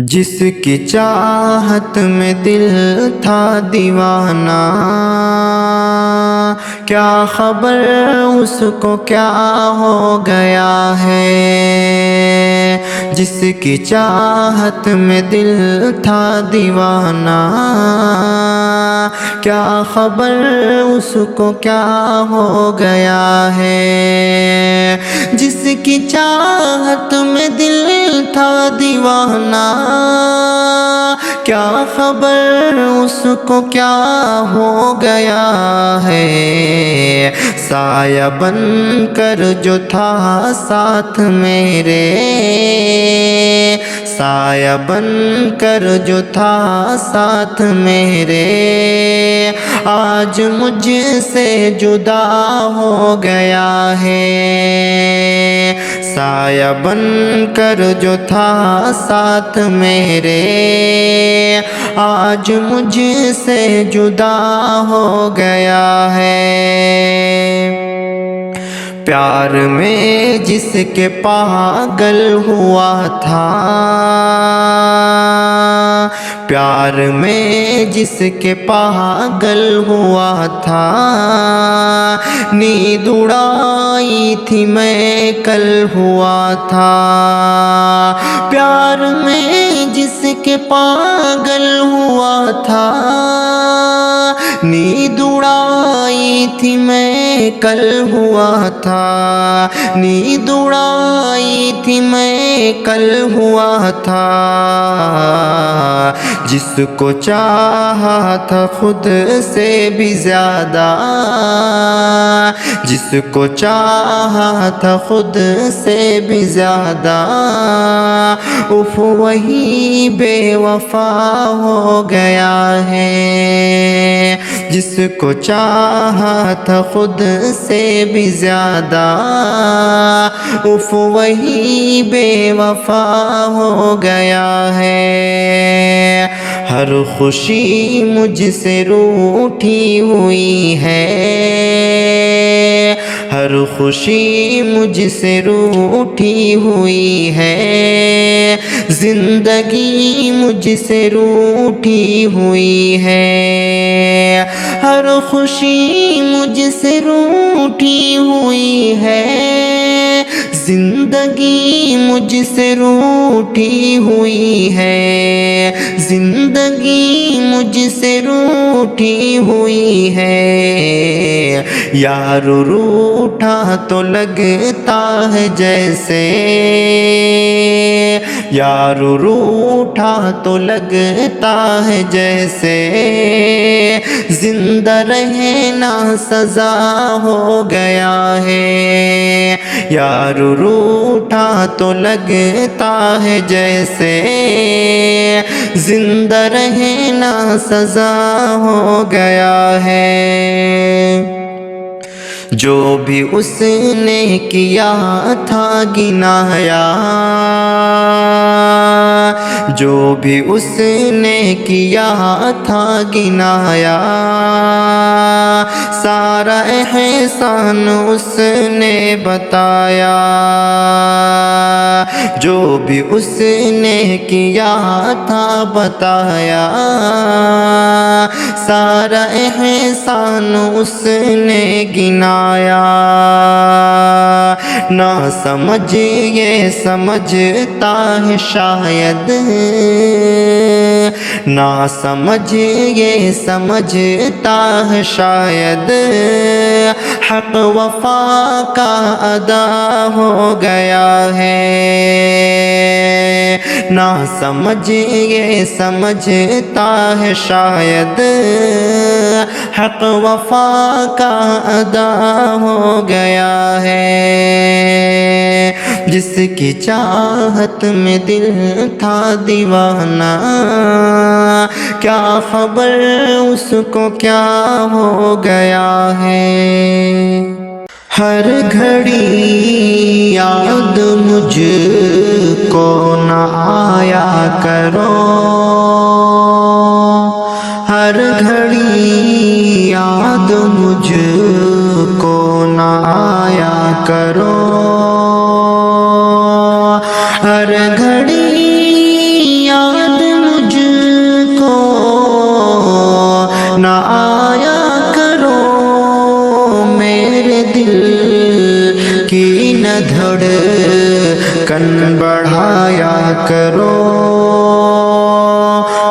جس کی چاہت میں دل تھا دیوانہ، کیا خبر اس کو کیا ہو گیا ہے۔ جس کی چاہت میں دل تھا دیوانہ، کیا خبر اس کو کیا ہو گیا ہے۔ جس کی چاہت میں دل تھا دیوانہ، کیا خبر اس کو کیا ہو گیا ہے۔ سایہ بن کر جو تھا ساتھ میرے، سایہ بن کر جو تھا ساتھ میرے، آج مجھ سے جدا ہو گیا ہے۔ سایہ بن کر جو تھا ساتھ میرے، آج مجھ سے جدا ہو گیا ہے۔ پیار میں جس کے پاگل ہوا تھا، پیار میں جس کے پاگل ہوا تھا، نیند اڑائی تھی میں کل ہوا تھا۔ پیار میں جس کے پاگل ہوا تھا، نیند اڑائی تھی میں کل ہوا تھا۔ نیند اڑائی تھی میں کل ہوا تھا۔ جس کو چاہا تھا خود سے بھی زیادہ، جس کو چاہا تھا خود سے بھی زیادہ، اف وہی بے وفا ہو گیا ہے۔ جس کو چاہا تھا خود سے بھی زیادہ، اف وہی بے وفا ہو گیا ہے۔ ہر خوشی مجھ سے روٹھی ہوئی ہے، ہر خوشی مجھ سے روٹھی ہوئی ہے۔ زندگی مجھ سے روٹھی ہوئی ہے، ہر خوشی مجھ سے روٹھی ہوئی ہے۔ زندگی مجھ سے روٹھی ہوئی ہے، زندگی مجھ سے روٹھی ہوئی ہے۔ یار روٹھا تو لگتا ہے جیسے، یار روٹھا تو لگتا ہے جیسے، زندہ رہنا سزا ہو گیا ہے۔ یار روٹھا تو لگتا ہے جیسے، زندہ رہنا سزا ہو گیا ہے۔ جو بھی اس نے کیا تھا گنایا، جو بھی اس نے کیا تھا گنایا، سارا احسان اس نے بتایا۔ جو بھی اس نے کیا تھا بتایا، سارا احسان اس نے گنایا۔ نہ سمجھ یہ سمجھتا ہے شاید، نہ سمجھ یہ سمجھتا ہے شاید، حق وفا کا ادا ہو گیا ہے۔ نہ سمجھ یہ سمجھتا ہے شاید، حق وفا کا ادا ہو گیا ہے۔ جس کی چاہت میں دل تھا دیوانہ، کیا خبر اس کو کیا ہو گیا ہے۔ ہر گھڑی یاد مجھ کو نہ آیا کرو، ہر گھڑی یاد مجھ کو نہ آیا کرو، ہر گھڑی کن بڑھایا کرو،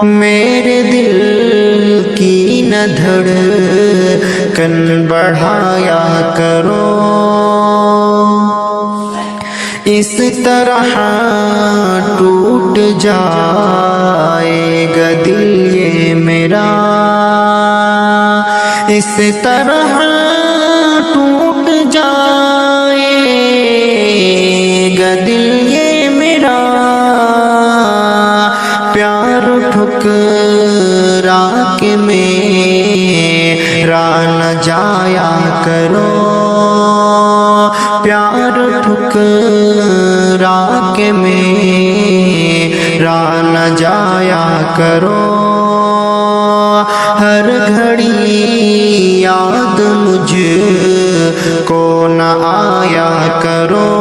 میرے دل کی نہ دھڑکن بڑھایا کرو، اس طرح ٹوٹ جائے گا دل یہ میرا، اس طرح ٹوٹ جائے گا دل یہ میرا، پیار ٹھکرا کے میرا نہ جایا کرو، پیار ٹھکرا کے میرا نہ جایا کرو، ہر گھڑی یاد مجھ کو نہ آیا کرو،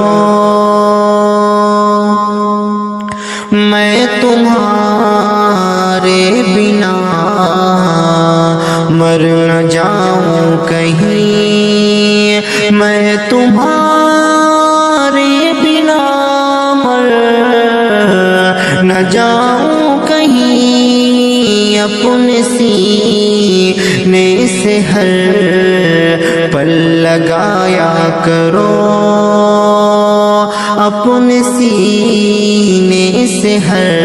میں تمہارے بنا مر نہ جاؤں کہیں، میں تمہارے بنا مر نہ جاؤں کہیں، اپنے سینے سے ہر پل لگایا کرو، اپنے سینے سے ہر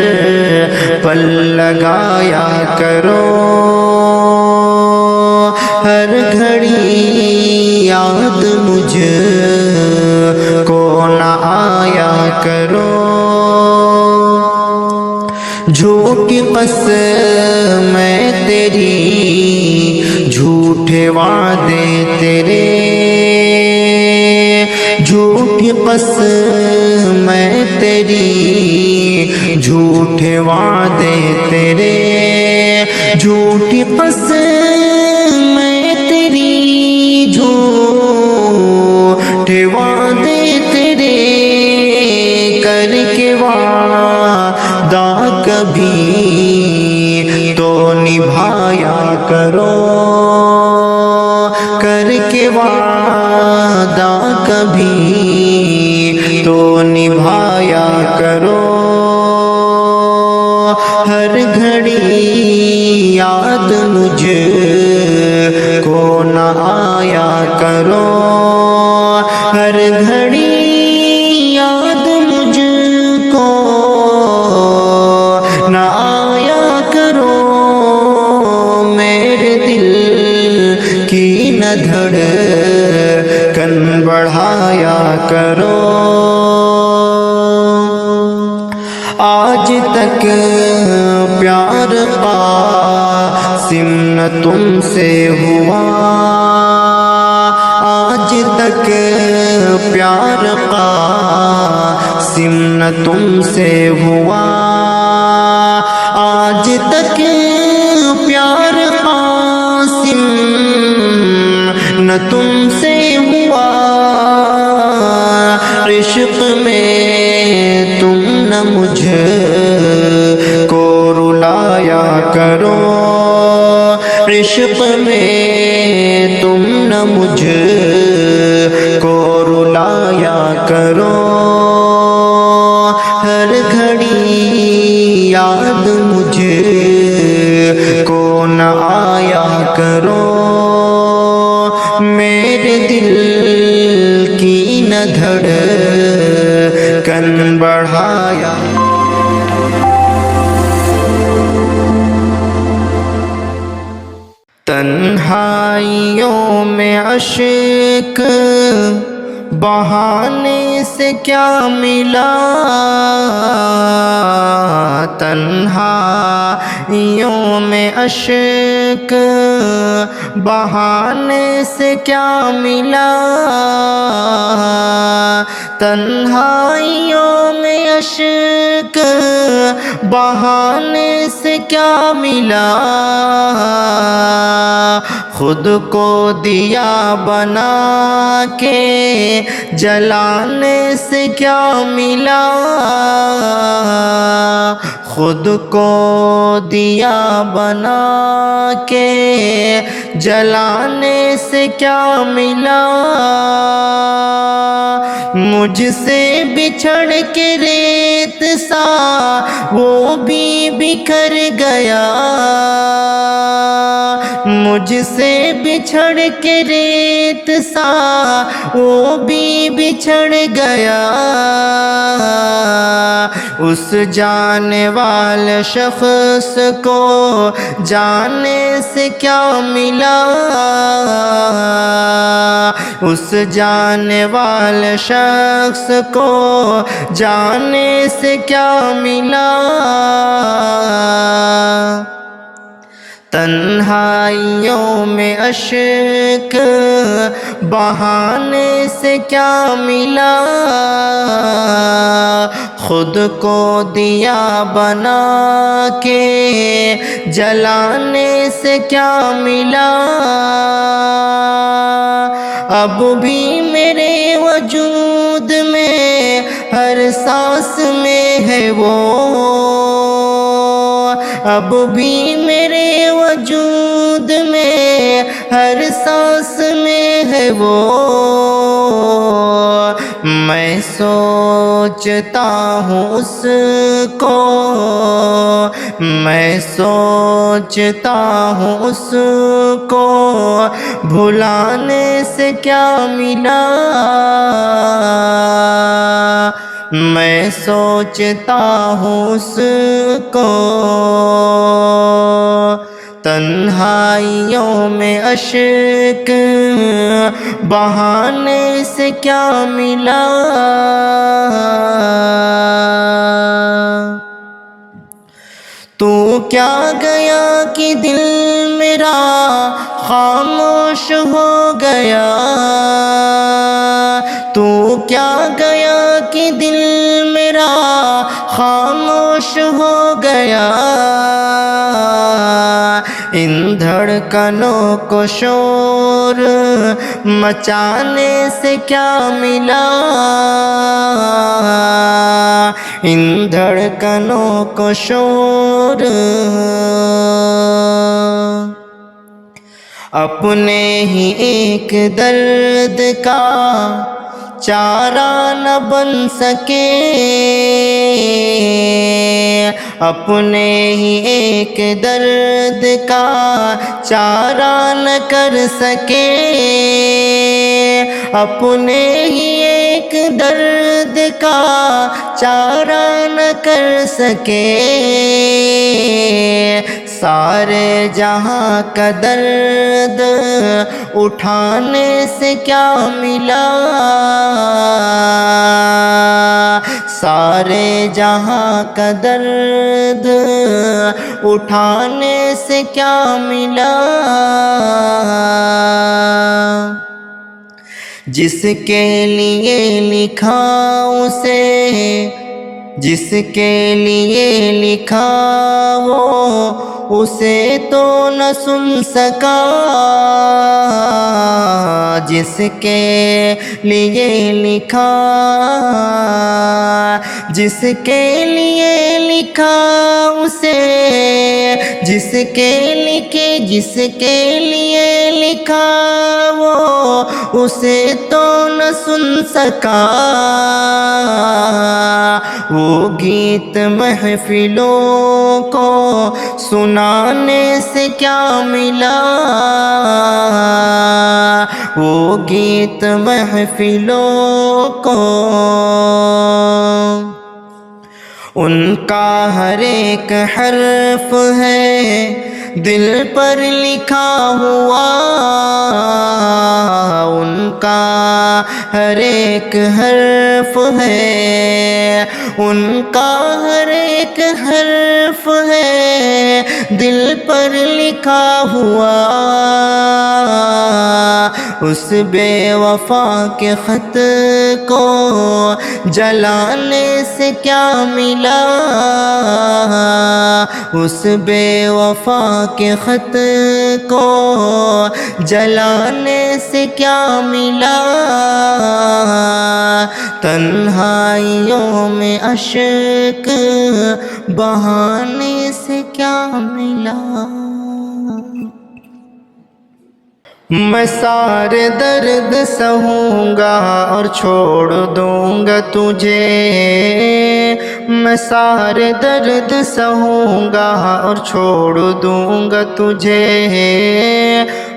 پل لگایا کرو، ہر گھڑی یاد مجھ کو نہ آیا کرو، جھوٹی قسم میں تیری، جھوٹے وعدے تیرے، جھوٹی قسم میں تیری، جھوٹے وعدے تیرے، جھوٹی قسم میں تیری، جھوٹے وعدے تیرے، کر کے وعدہ کبھی تو نبھایا کرو، کر کے وعدہ کبھی تو نبھایا کرو، ہر گھڑی یاد مجھ کو نہ آیا کرو، ہر گھڑی یاد مجھ کو نہ آیا کرو، میرے دل کی نہ دھڑکن بڑھایا کرو، آج تک پیار قاسم نہ تم سے ہوا، آج تک پیار قاسم نہ تم سے ہوا، آج تک پیار قاسم نہ تم سے ہوا، عشق میں تم نہ مجھ کو رلایا کرو، عشق میں تم نہ مجھ کو رلایا کرو، ہر گھڑی یاد مجھ کو نہ آیا کرو، میرے دل کی نہ دھڑکن بڑھایا، تنہائیوں میں عشق بہانے سے کیا ملا، تنہائیوں میں عشق بہانے سے کیا ملا، تنہائیوں میں عشق بہانے سے کیا ملا، خود کو دیا بنا کے جلانے سے کیا ملا، خود کو دیا بنا کے جلانے سے کیا ملا، مجھ سے بچھڑ کے ریت سا وہ بھی بکھر گیا، مجھ سے بچھڑ کے ریت سا وہ بھی بچھڑ گیا، اس جانے والے شخص کو جانے سے کیا ملا، اس جانے والے شخص کو جانے سے کیا ملا، تنہائیوں میں اشک بہانے سے کیا ملا، خود کو دیا بنا کے جلانے سے کیا ملا، اب بھی میرے وجود میں ہر سانس میں ہے وہ، اب بھی میرے وجود میں ہر سانس میں ہے وہ، میں سوچتا ہوں اس کو، میں سوچتا ہوں اس کو، بھلانے سے کیا ملا، میں سوچتا ہوں اس کو، تنہائیوں میں اشک بہانے سے کیا ملا، تو کیا گیا کہ دل میرا خاموش ہو گیا، تو کیا گیا کہ دل میرا خاموش ہو گیا، ان دھڑکنوں کو شور مچانے سے کیا ملا، ان دھڑکنوں کو شور اپنے ہی ایک درد کا چارہ نہ بن سکے، اپنے ہی ایک درد کا چارہ نہ کر سکے، اپنے ہی ایک درد کا چارہ نہ کر سکے، سارے جہاں کا درد اٹھانے سے کیا ملا، سارے جہاں کا درد اٹھانے سے کیا ملا، جس کے لیے لکھا اسے، جس کے لیے لکھا وہ اسے تو نہ سن سکا، جس کے لیے لکھا، جس کے لیے لکھا اسے، جس کے لکھے، جس کے لیے لکھا وہ اسے تو نہ سن سکا، وہ گیت محفلوں کو سنانے سے کیا ملا، وہ گیت محفلوں کو ان کا ہر ایک حرف ہے دل پر لکھا ہوا، ان کا ہر ایک حرف ہے، ان کا ہر ایک حرف ہے دل پر لکھا ہوا، اس بے وفا کے خط کو جلانے سے کیا ملا، اس بے وفا کے خط کو جلانے سے کیا ملا، تنہائیوں میں اشک بہانے سے کیا ملا۔ میں سارے درد سہوں گا اور چھوڑ دوں گا تجھے، میں سارے درد سہوں گا اور چھوڑ دوں گا تجھے،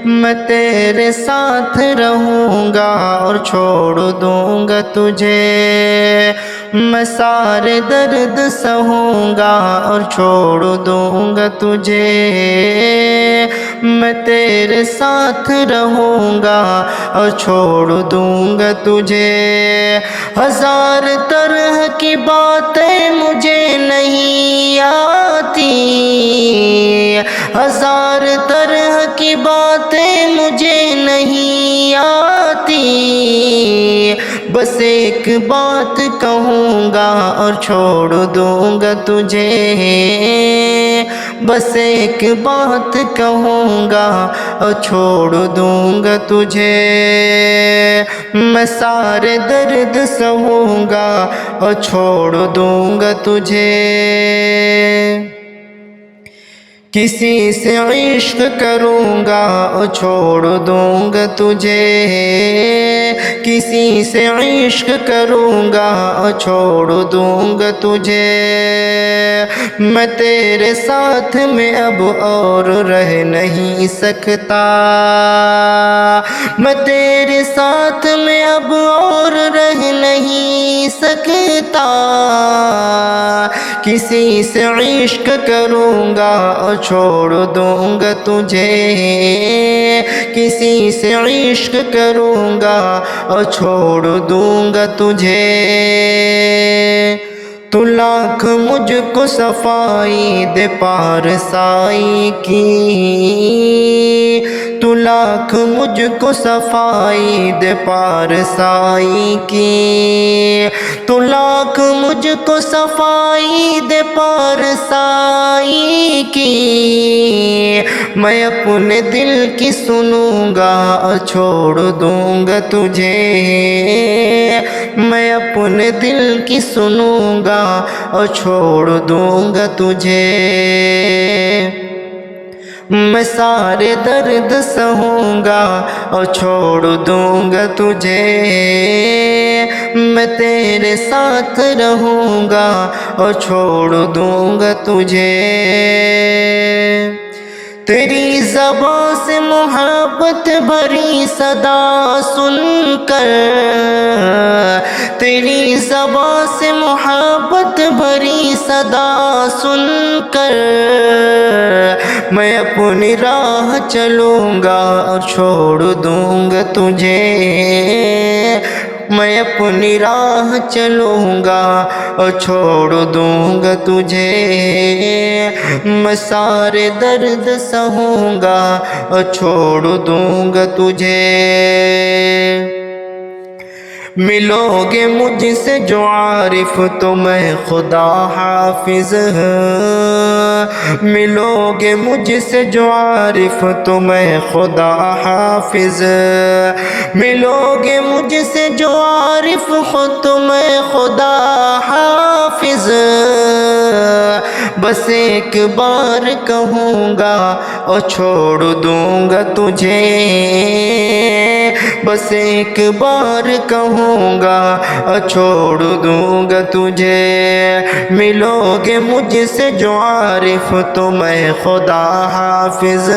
میں تیرے ساتھ رہوں گا اور چھوڑ دوں گا تجھے، میں سارے درد سہوں گا اور چھوڑ دوں گا تجھے، میں تیرے ساتھ رہوں گا اور چھوڑ دوں گا تجھے۔ ہزار طرح کی باتیں مجھے نہیں آتی، ہزار طرح کی باتیں مجھے نہیں آتی، بس ایک بات کہوں گا اور چھوڑ دوں گا تجھے، بس ایک بات کہوں گا اور چھوڑ دوں گا تجھے، میں سارے درد سہوں گا اور چھوڑ دوں گا تجھے۔ کسی سے عشق کروں گا اور چھوڑ دوں گا تجھے، کسی سے عشق کروں گا اور چھوڑ دوں گا تجھے، میں تیرے ساتھ میں اب اور رہ نہیں سکتا، میں تیرے ساتھ میں اب اور رہ نہیں سکتا، کسی سے عشق کروں گا اور چھوڑ دوں گا تجھے، کسی سے عشق کروں گا اور چھوڑ دوں گا تجھے، تو لاکھ مجھ کو صفائی دے پارسائی کی، تو لاکھ مجھ کو صفائی دے پارسائی کی، تو لاکھ مجھ کو صفائی دے پارسائی کی، میں اپنے دل کی سنوں گا اور چھوڑ دوں گا تجھے، میں اپنے دل کی سنوں گا اور چھوڑ دوں گا تجھے، میں سارے درد سہوں گا اور چھوڑ دوں گا تجھے، میں تیرے ساتھ رہوں گا اور چھوڑ دوں گا تجھے، تیری زبان سے محبت بھری صدا سن کر، تیری زبان سے محبت بھری صدا سن کر، میں اپنی راہ چلوں گا اور چھوڑ دوں گا تجھے، میں اپنی راہ چلوں گا اور چھوڑ دوں گا تجھے، میں سارے درد سہوں گا اور چھوڑ دوں گا تجھے، ملو گے مجھ سے جو عارف تو میں خدا حافظ، ملو گے مجھ سے جو عارف تو میں خدا حافظ، ملو گے مجھ سے جو عارف خود تو میں خدا حافظ، بس ایک بار کہوں گا اور چھوڑ دوں گا تجھے، بس ایک بار کہوں گا اور چھوڑ دوں گا تجھے، ملو گے مجھ سے جو عارف تو میں خدا حافظ،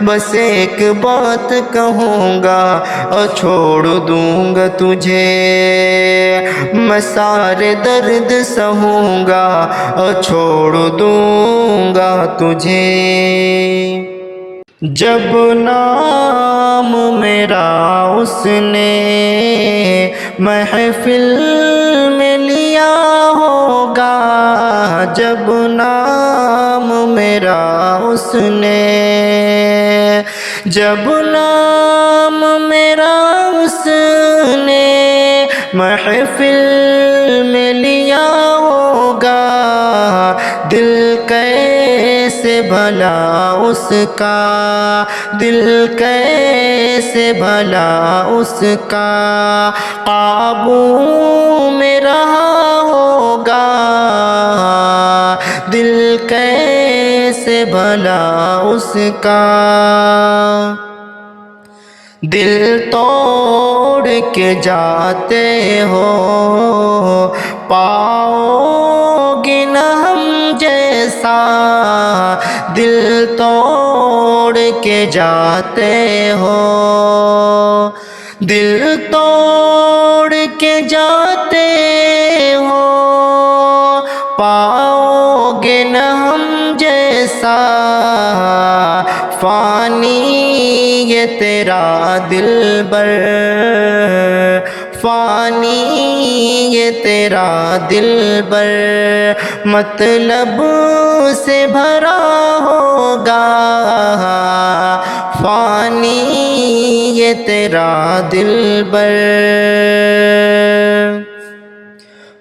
بس ایک بات کہوں گا اور چھوڑ دوں گا تجھے، میں سارے درد سہوں گا اور چھوڑ دوں گا تجھے، جب نام میرا اس نے محفل میں لیا ہوگا، جب نام میرا اس نے، جب نام میرا اس نے محفل میں لیا ہوگا، دل کیسے بھلا اس کا، دل کیسے بھلا اس کا قابو میں رہا ہوگا، دل کیسے بھلا اس کا۔ دل توڑ کے جاتے ہو، پاؤ گے نہ ہم جیسا، دل توڑ کے جاتے ہو، دل توڑ کے جاتے ہو، پاؤ گے نہ ہم جیسا، فانی یہ تیرا دلبر، فانی یہ تیرا دلبر، مطلب سے بھرا ہوگا، فانی یہ تیرا دلبر۔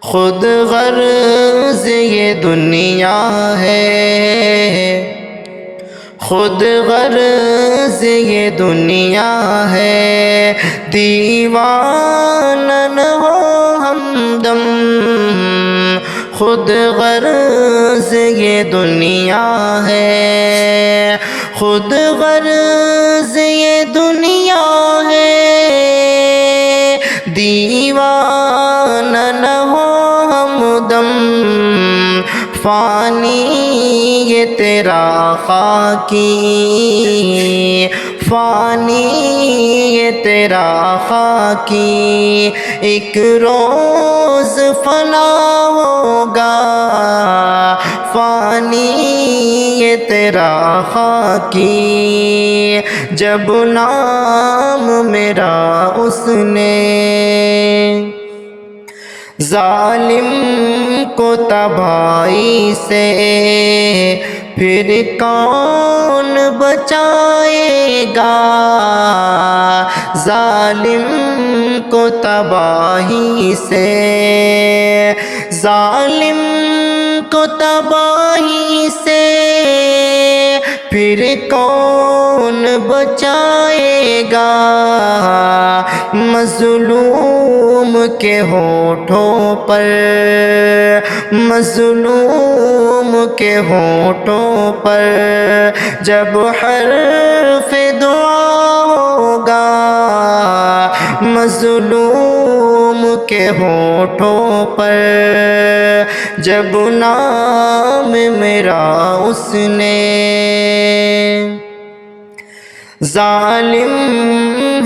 خود غرض یہ دنیا ہے، خود غرض یہ دنیا ہے، دیوانہ نہ ہو ہمدم، خود غرض یہ دنیا ہے، خود غرض یہ دنیا ہے، دیوانہ نہ ہو ہمدم، فانی یہ تیرا خاکی، فانی یہ تیرا خاکی، ایک روز فنا ہوگا، فانی یہ تیرا خاکی، جب نام میرا اس نے ظالم کو تباہی سے، پھر کون بچائے گا، ظالم کو تباہی سے، ظالم کو تباہی سے، پھر کون بچائے گا، مظلوم کے ہونٹوں پر، مظلوم کے ہونٹوں پر جب حرف دعا ہوگا، مظلوم کے ہونٹوں پر جب نام میرا اس نے، ظالم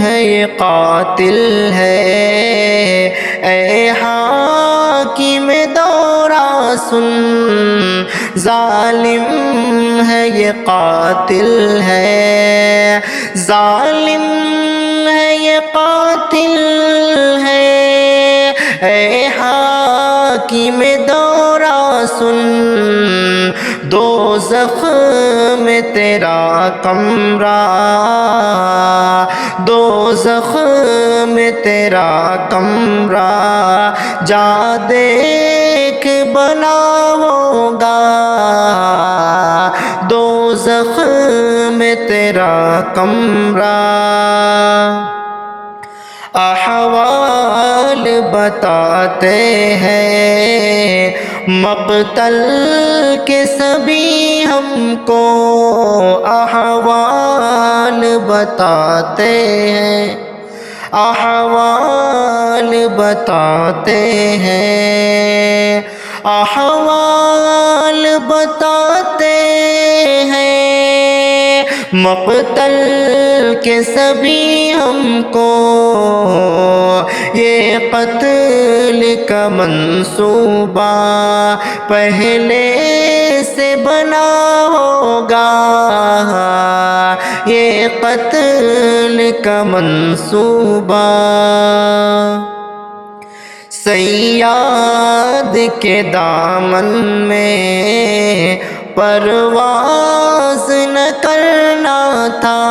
ہے یہ قاتل ہے، اے حاکم دورہ سن، ظالم ہے یہ قاتل ہے، ظالم ہے یہ قاتل ہے، اے حاکم دورہ سن، دوزخ میں تیرا کمرہ، دوزخ میں تیرا کمرہ، جا دیکھ بنا ہوگا، دوزخ میں تیرا کمرہ۔ احوال بتاتے ہیں مقتل کے سبھی ہم کو، احوال بتاتے ہیں، احوال بتاتے ہیں، احوال بتاتے ہیں، مقتل کے سبھی ہم کو، یہ قتل کا منصوبہ پہلے سے بنا ہوگا، یہ قتل کا منصوبہ۔ صیاد کے دامن میں پرواز نہ کرنا تھا،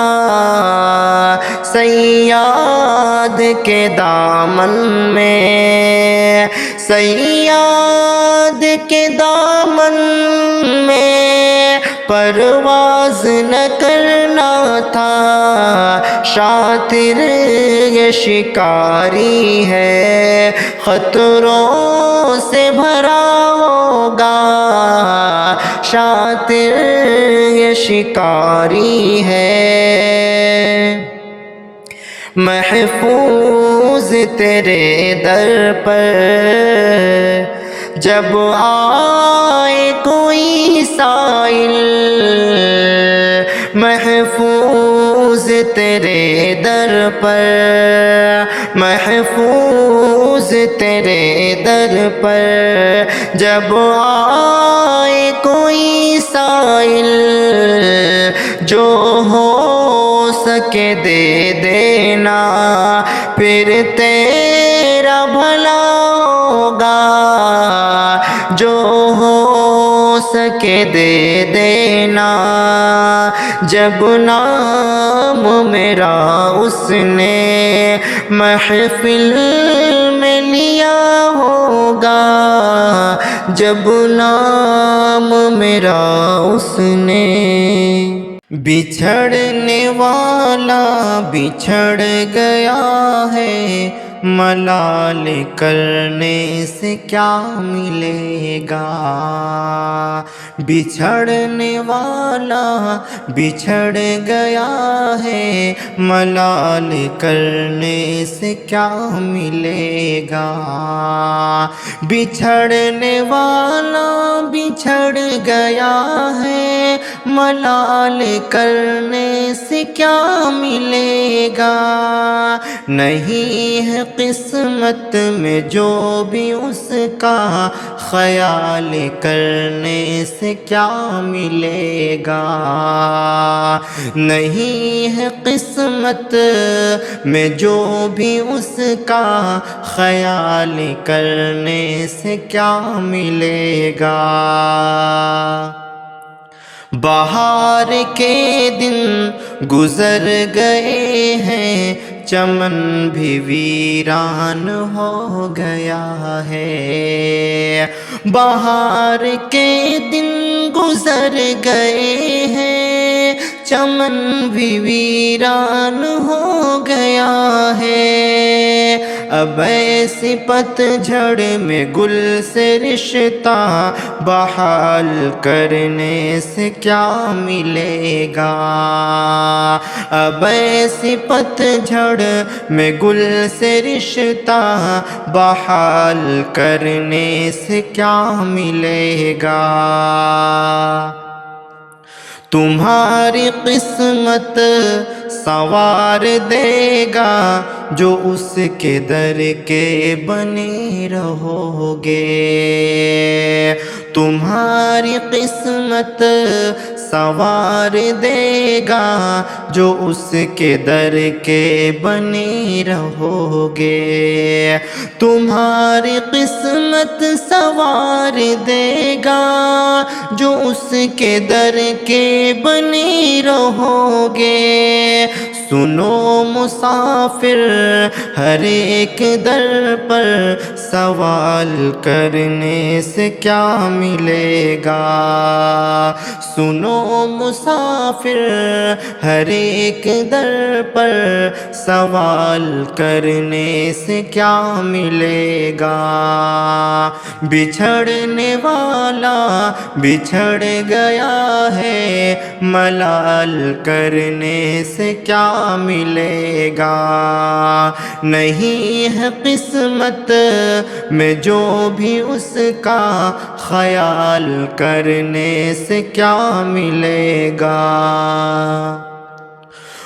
صیاد کے دامن میں، صیاد کے دامن میں پرواز نہ کرنا تھا، شاطر یہ شکاری ہے، خطروں سے بھرا ہوگا، شاطر یہ شکاری ہے۔ محفوظ تیرے در پر جب آئے کوئی سائل، محفوظ تیرے در پر، محفوظ تیرے در پر جب آئے کوئی سائل، جو ہو سکے دے دینا، پھر تیرا بھلا ہوگا، جو ہو سکے دے دینا۔ جب نام میرا اس نے محفل میں لیا ہوگا، جب نام میرا اس نے۔ بچھڑنے والا بچھڑ گیا ہے، ملال کرنے سے کیا ملے گا، بچھڑنے والا بچھڑ گیا ہے، ملال کرنے سے کیا ملے گا، بچھڑنے والا بچھڑ گیا ہے، ملال کرنے سے کیا ملے گا، نہیں ہے قسمت میں جو بھی اس کا، خیال کرنے سے کیا ملے گا، نہیں ہے قسمت میں جو بھی اس کا، خیال کرنے سے کیا ملے گا۔ بہار کے دن گزر گئے ہیں، چمن بھی ویران ہو گیا ہے، بہار کے دن گزر گئے ہیں، چمن بھی ویران ہو گیا ہے، اب ایسی پتجھڑ میں گل سے رشتہ بحال کرنے سے کیا ملے گا، اب ایسی پتجھڑ میں گل سے رشتہ بحال کرنے سے کیا ملے گا، تمہاری قسمت سنوار دے گا، جو اس کے در کے بنے رہو گے، تمہاری قسمت سنوار دے گا، جو اس کے در کے بنے رہو گے، تمہاری قسمت سنوار دے گا، جو اس کے در کے بنے رہو گے، سنو مسافر ہر ایک در پر، سوال کرنے سے کیا ملے گا، سنو مسافر ہر ایک در پر، سوال کرنے سے کیا ملے گا، بچھڑنے والا بچھڑ گیا ہے، ملال کرنے سے کیا ملے گا، نہیں ہے قسمت میں جو بھی اس کا، خیال کرنے سے کیا ملے گا،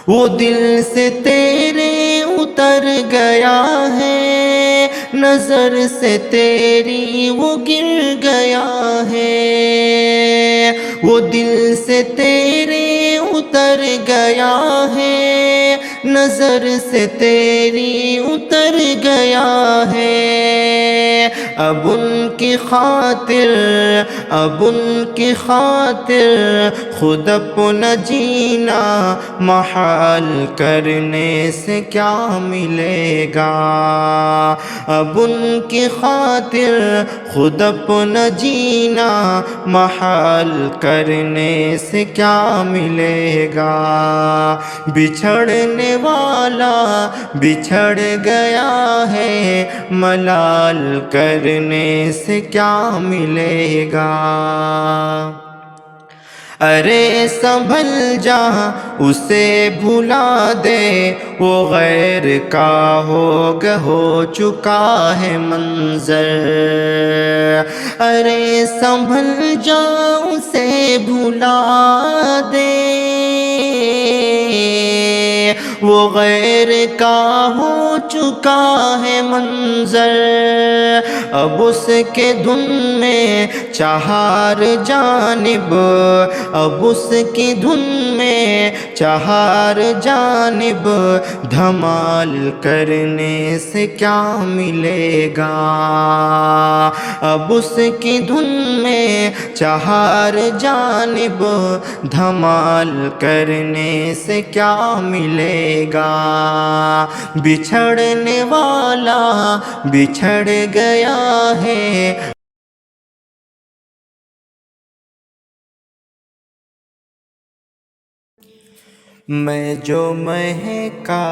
وہ دل سے تیرے اتر گیا ہے، نظر سے تیری وہ گر گیا ہے، وہ دل سے تیرے اتر گیا ہے، نظر سے تیری اتر گیا ہے، اب ان کی خاطر، اب ان کی خاطر خود اپنا جینا محال کرنے سے کیا ملے گا، اب ان کی خاطر خود اپنا جینا محال کرنے سے کیا ملے گا، بچھڑنے والا بچھڑ گیا ہے، ملال کرنے سے کیا ملے گا، ارے سنبھل جا اسے بھلا دے، وہ غیر کا ہو چکا ہے منظر، ارے سنبھل جا اسے بھلا دے، وہ غیر کا ہو چکا ہے منظر، اب اس کے دھن میں چہار جانب، اب اس کی دھن میں چہار جانب دھمال کرنے سے کیا ملے گا، اب اس کی دھن میں چہار جانب دھمال کرنے سے کیا ملے گا، بچھڑنے والا بچھڑ گیا ہے۔ میں جو مہکا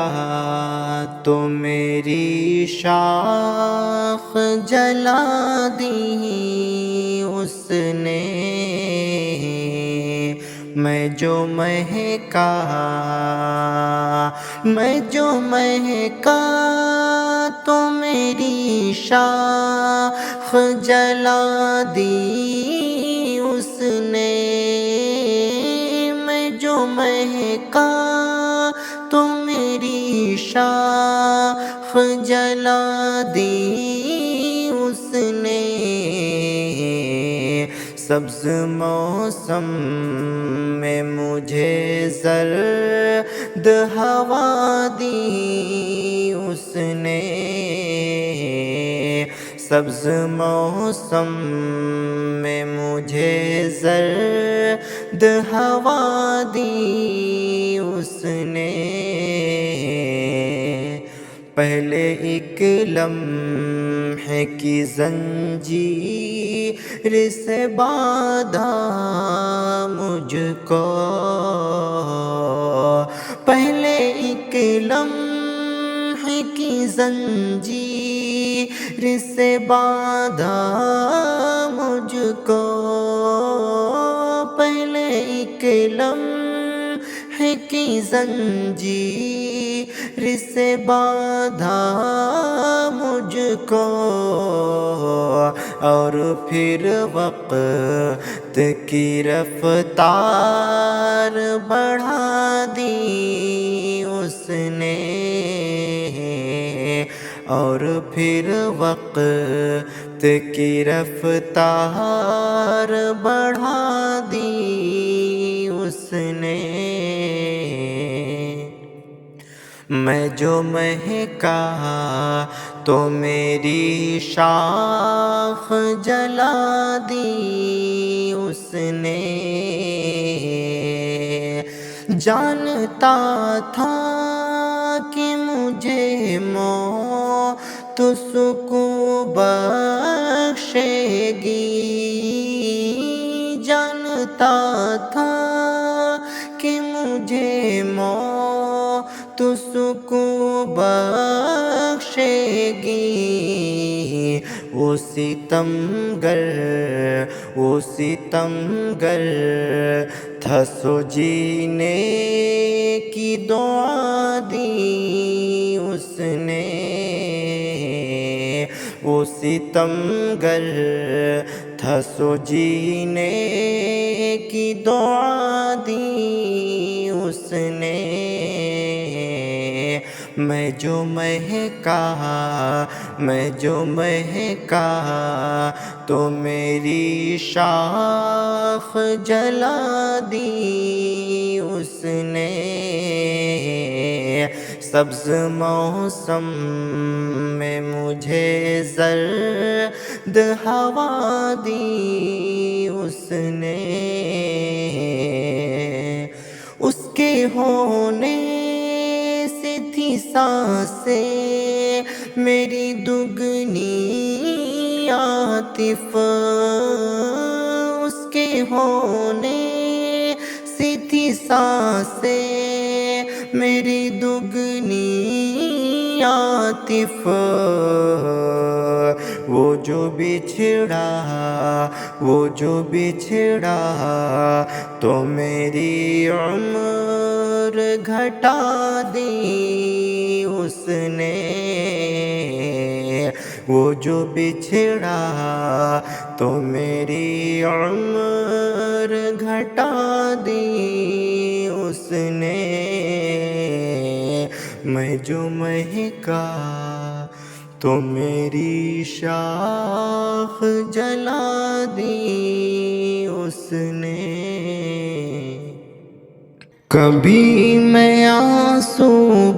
تو میری شاخ جلا دی اس نے، میں جو مہکا، میں جو مہکا تو میری شاخ جلا دی اس نے، میں جو مہکا تو میری شاخ جلا دی اس نے، سبز موسم میں مجھے زرد ہوا دی اس نے، سبز موسم میں مجھے زرد ہوا دی اس نے، پہلے ایک لمحے کی زنجیر سے باندھا مجھ کو، پہلے ایک لمحے کی زنجیر سے باندھا مجھ کو، پہلے ایک لمحے کی زنجیر سے باندھا مجھ کو، اور پھر وقت کی رفتار بڑھا دی اس نے، اور پھر وقت کی رفتار بڑھا دی اس نے، میں جو مہکا تو میری شاخ جلا دی اس نے، جانتا تھا کہ مجھے موت سکون بخشے گی، جانتا تھا کہ مجھے موت سکون بخشے گی، وہ ستمگر تھا سو جینے کی دعا دی اس نے، وہ ستمگر تھا سو جینے کی دعا دی اس نے، میں جو مہکا، میں جو مہکا تو میری شاخ جلا دی اس نے، سبز موسم میں مجھے زرد ہوا دی اس نے، اس کے ہونے سے تھی سانسیں میری دگنی عاطف، اس کے ہونے سے تھی سانسیں میری دگنی عاطف، وہ جو بچھڑا تو میری عمر گھٹا دی اس نے، وہ جو بچھڑا تو میری عمر گھٹا دی اس نے، میں جو مہکا تو میری شاخ جلا دی اس نے، کبھی میں آنسو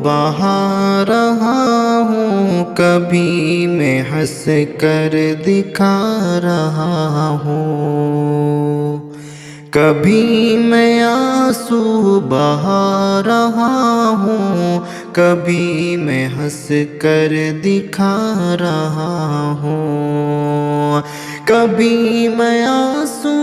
بہا رہا ہوں، کبھی میں ہنس کر دکھا رہا ہوں، کبھی میں آنسو بہا رہا ہوں، کبھی میں ہنس کر دکھا رہا ہوں، کبھی میں آنسو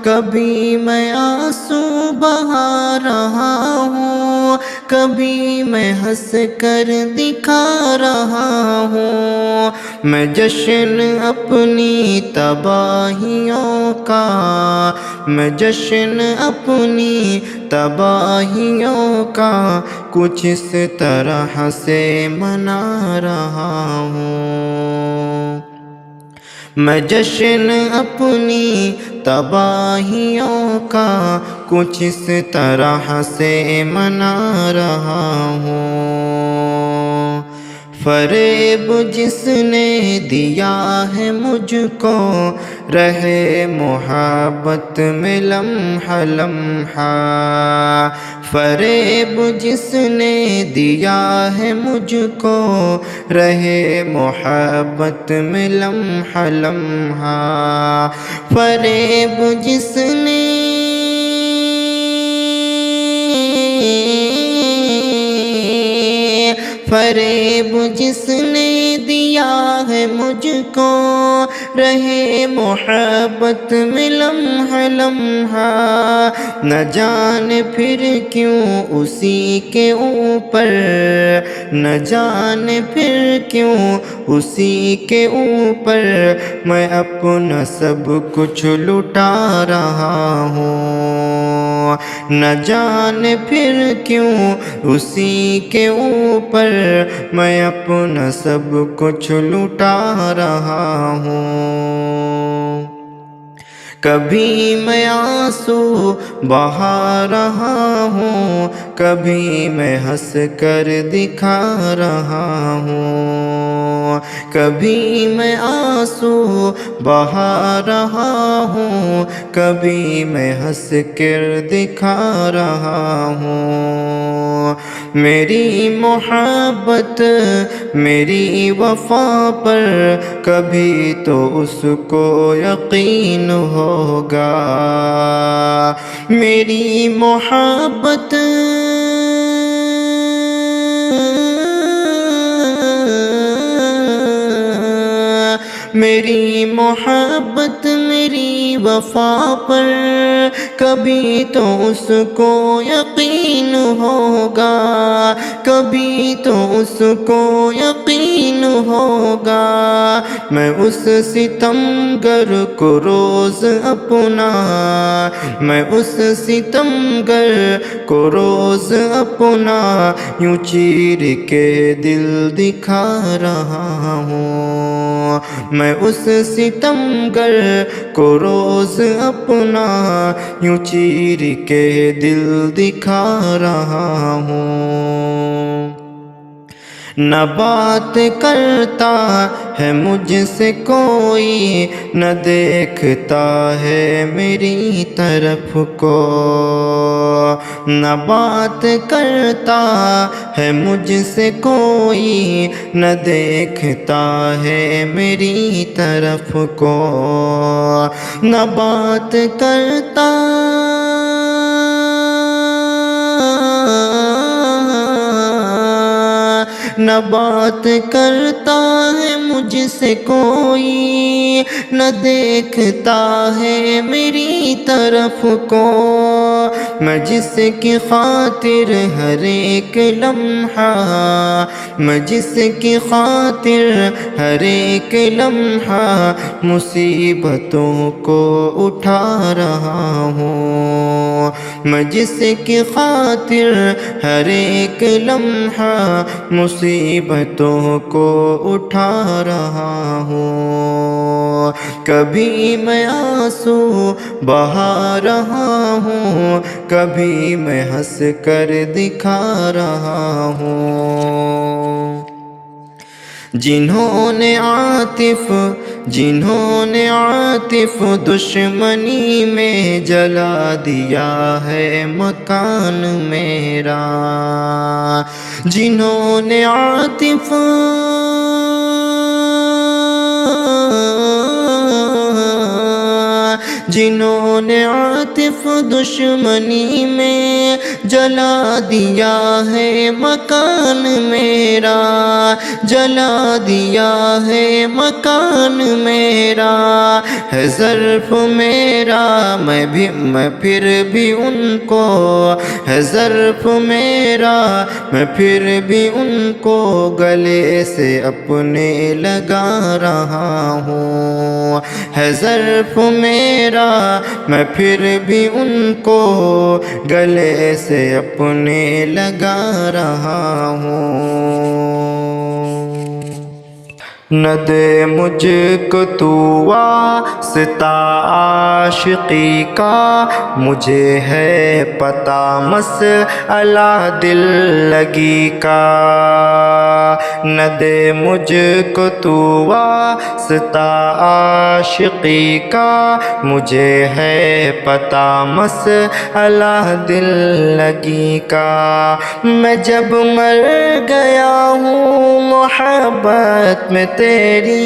کبھی میں آنسو بہا رہا ہوں، کبھی میں ہنس کر دکھا رہا ہوں، میں جشن اپنی تباہیوں کا، میں جشن اپنی تباہیوں کا کچھ اس طرح سے منا رہا ہوں، میں جشن اپنی تباہیوں کا کچھ اس طرح سے منا رہا ہوں، فریب جس نے دیا ہے مجھ کو رہے محبت میں لمحہ لمحہ، فریب جس نے دیا ہے مجھ کو رہے محبت میں لمحہ لمحہ، فریب جس نے فریب جس نے دیا ہے مجھ کو رہے محبت میں لمحہ لمحہ، نہ جانے پھر کیوں اسی کے اوپر، نہ جانے پھر کیوں اسی کے اوپر میں اپنا سب کچھ لٹا رہا ہوں، نہ جانے پھر کیوں اسی کے اوپر میں اپنا سب کچھ لٹا رہا ہوں، کبھی میں آنسو بہا رہا ہوں، کبھی میں ہنس کر دکھا رہا ہوں، کبھی میں آنسو بہا رہا ہوں، کبھی میں ہنس کر دکھا رہا ہوں، میری محبت میری وفا پر کبھی تو اس کو یقین ہوگا، میری محبت میری محبت میری وفا پر کبھی تو اس کو یقین ہوگا، کبھی تو اس کو یقین ہوگا، میں اس ستمگر کو روز اپنا، میں اس ستمگر کو روز اپنا یوں چیر کے دل دکھا رہا ہوں، میں اس ستمگر کو روز اپنا یوں چیر کے دل دکھا رہا ہوں، نہ بات کرتا ہے مجھ سے کوئی، نہ دیکھتا ہے میری طرف کو، نہ بات کرتا ہے مجھ سے کوئی، نہ دیکھتا ہے میری طرف کو، نہ بات کرتا نہ بات کرتا ہے مجھ سے کوئی، نہ دیکھتا ہے میری طرف کو، میں جس کی خاطر ہر ایک لمحہ، میں جس کی خاطر ہر ایک لمحہ مصیبتوں کو اٹھا رہا ہوں، میں جس کی خاطر ہر ایک لمحہ مصیبتوں کو اٹھا رہا ہوں، کبھی میں آنسو بہا رہا ہوں، کبھی میں ہنس کر دکھا رہا ہوں، جنہوں نے عاطف دشمنی میں جلا دیا ہے مکان میرا، جنہوں نے عاطف دشمنی میں جلا دیا ہے مکان میرا، جلا دیا ہے مکان میرا، ہے ظرف میرا میں پھر بھی ان کو، ہے ظرف میرا میں پھر بھی ان کو گلے سے اپنے لگا رہا ہوں، ہے ظرف میرا میں پھر بھی ان کو گلے سے اپنے لگا رہا ہوں، نہ دے مجھ کو تو واسطہ عاشقی کا، مجھے ہے پتہ مسئلہ دل لگی کا، نہ دے مجھ کو تو واسطہ عاشقی کا، مجھے ہے پتہ مسئلہ دل لگی کا، میں جب مر گیا ہوں محبت میں تیری،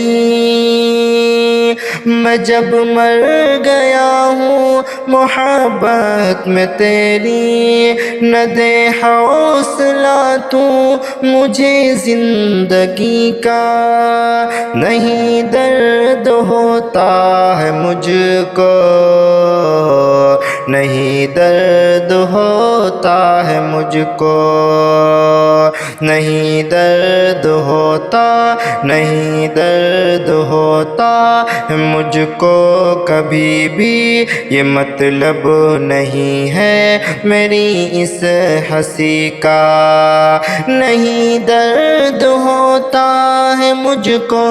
میں جب مر گیا ہوں محبت میں تیری، نہ دے حوصلہ تو مجھے زندگی کا، نہیں درد ہوتا ہے مجھ کو، نہیں درد ہوتا ہے مجھ کو، نہیں درد ہوتا، نہیں درد ہوتا مجھ کو کبھی بھی، یہ مطلب نہیں ہے میری اس ہنسی کا، نہیں درد ہوتا ہے مجھ کو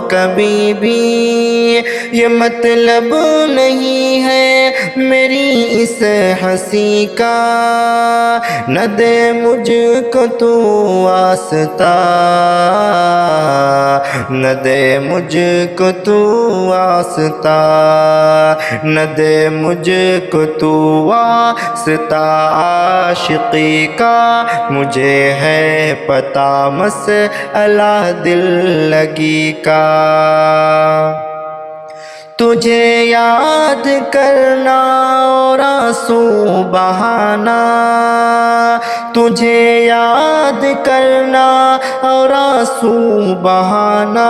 کبھی بھی، یہ مطلب نہیں ہے میری اس ہنسی کا، نہ دے مجھ کو تو واسطہ، نہ دے مجھ کو تو واسطہ، نہ دے مجھ کو تو واسطہ عاشقی کا، مجھے ہے پتہ مسئلہ دل لگی کا، تجھے یاد کرنا اور آنسو بہانا، تجھے یاد کرنا اور آنسو بہانا،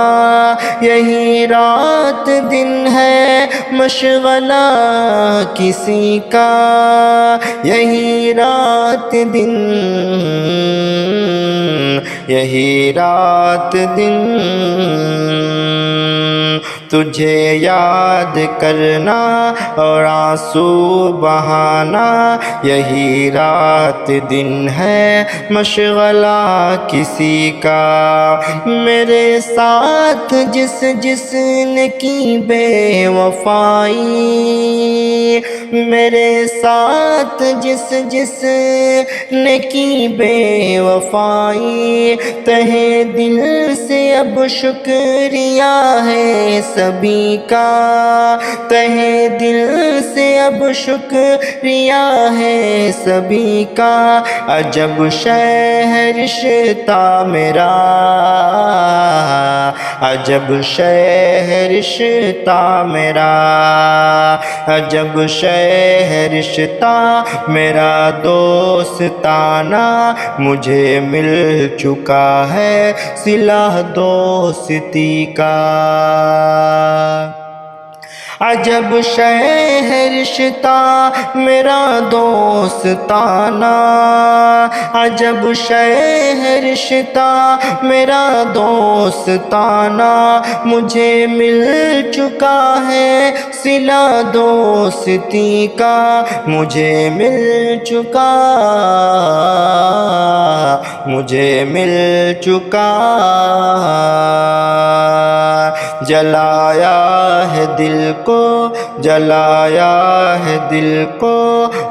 یہی رات دن ہے مشغلہ کسی کا، یہی رات دن، یہی رات دن، تجھے یاد کرنا اور آنسو بہانا، یہی رات دن ہے مشغلہ کسی کا، میرے ساتھ جس جس نے کی بے وفائی، میرے ساتھ جس جس نے کی بے وفائی، تہے دل سے اب شکریہ ہے سبھی کا، تہے دل سے اب شکریہ ہے سبھی کا۔ عجب شے رشتہ میرا، عجب شے رشتہ میرا، عجب شے رشتہ میرا دوستانہ، مجھے مل چکا ہے صلہ دوستی کا۔ عجب شے رشتہ میرا دوستانہ، عجب شے رشتہ میرا دوستانہ، مجھے مل چکا ہے صلہ دوستی کا، مجھے مل چکا، مجھے مل چکا۔ جلایا ہے دل کو، جلایا ہے دل کو،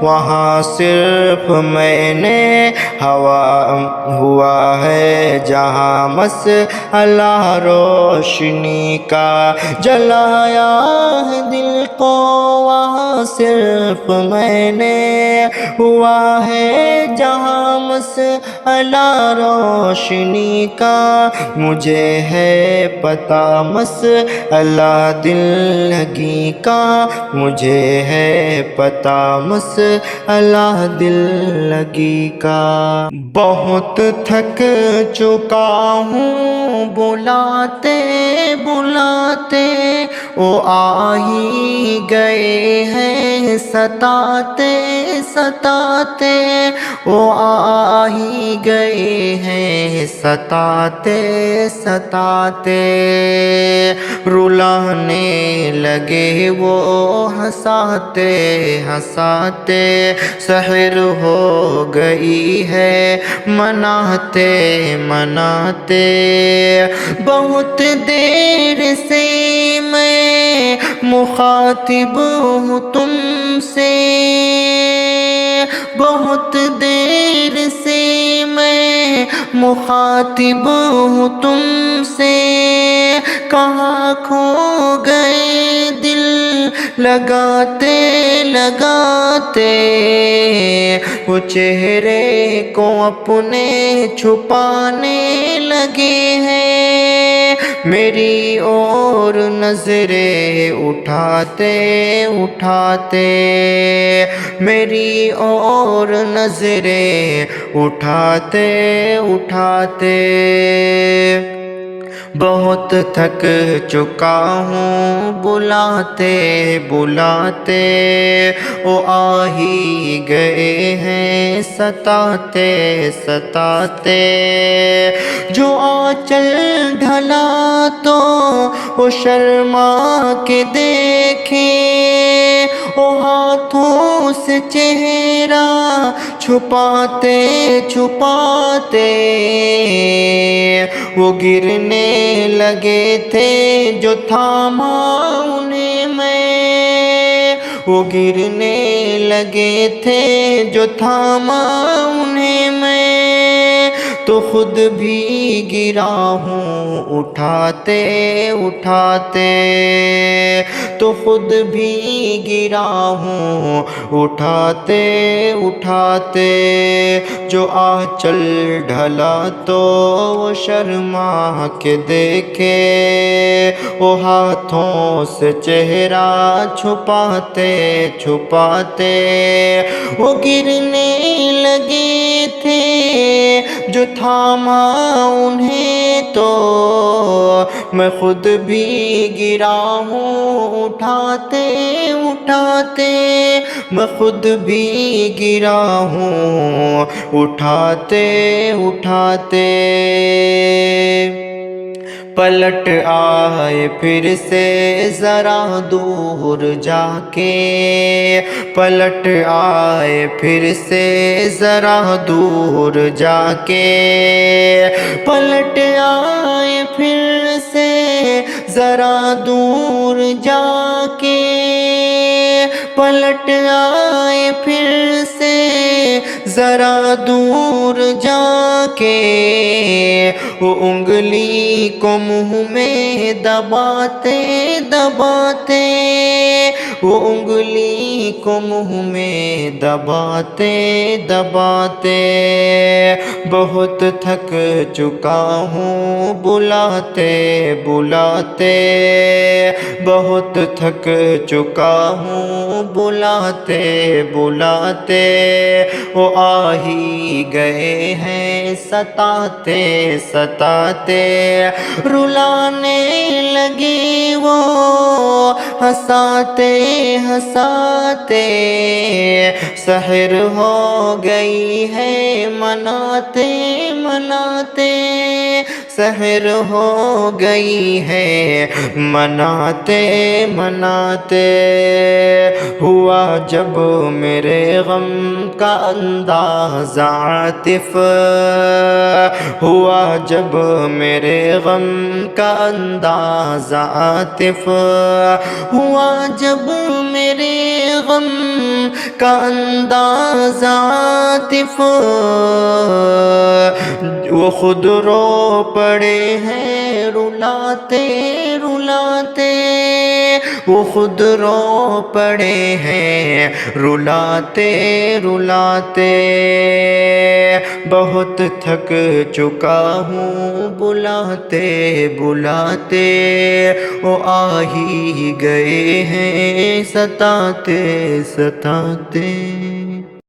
وہاں صرف میں نے ہوا ہے جہاں مسئلہ روشنی کا۔ جلایا ہے دل کو وہاں صرف میں نے، ہوا ہے جہاں مسئلہ روشنی کا، مجھے ہے پتہ مسئلہ دل لگی کا، مجھے ہے پتہ مسئلہ دل لگی کا۔ بہت تھک چکا ہوں بلاتے بلاتے، وہ آ ہی گئے ہیں ستاتے ستاتے، وہ آ ہی گئے ہیں ستاتے ستاتے، رلانے لگے وہ ہنساتے ہنساتے، سحر ہو گئی ہے مناتے مناتے۔ بہت دیر سے میں مخاطب ہوں تم سے، بہت دیر سے میں مخاطب ہوں تم سے، کہاں کھو گئے دل لگاتے لگاتے، وہ چہرے کو اپنے چھپانے لگے ہیں، میری اور نظریں اٹھاتے اٹھاتے، میری اور نظریں اٹھاتے اٹھاتے۔ بہت تھک چکا ہوں بلاتے بلاتے، وہ آ ہی گئے ہیں ستاتے ستاتے، جو آنچل ڈھلا تو وہ شرما کے دیکھے، وہ ہاتھوں سے چہرہ چھپاتے چھپاتے، وہ گرنے لگے تھے جو تھاما انہیں میں، وہ گرنے لگے تھے جو تھاما انہیں میں، تو خود بھی گرا ہوں اٹھاتے اٹھاتے، تو خود بھی گرا ہوں اٹھاتے اٹھاتے، جو آنچل ڈھلا تو وہ شرما کے دیکھے، وہ ہاتھوں سے چہرہ چھپاتے چھپاتے، وہ گرنے لگے تھے جو تھاما انہیں تو میں خود بھی گرا ہوں اٹھاتے اٹھاتے، میں خود بھی گرا ہوں اٹھاتے اٹھاتے۔ پلٹ آئے پھر سے ذرا دور جا کے، پلٹ آئے پھر سے ذرا دور جا کے، پلٹ آئے پھر سے ذرا دور جا کے، پلٹ آئے پھر سے ذرا دور جا کے، وہ انگلی کو منہ میں دباتے دباتے، وہ انگلی کو منہ میں دباتے دباتے، بہت تھک چکا ہوں بلاتے بلاتے، بہت تھک چکا ہوں بلاتے بلاتے، وہ آ ہی گئے ہیں ستاتے ستاتے، رلانے لگے وہ ہنساتے ہنساتے، سحر ہو گئی ہے مناتے مناتے، سحر ہو گئی ہے مناتے مناتے، ہوا جب میرے غم کا انداز عاطف، ہوا جب میرے غم کا انداز عاطف، ہوا جب میرے غم کا انداز عاطف، وہ خود رو پڑے ہیں رلاتے رلاتے، وہ خود رو پڑے ہیں رلاتے رلاتے، بہت تھک چکا ہوں بلاتے بلاتے، وہ آ ہی گئے ہیں ستاتے ستاتے۔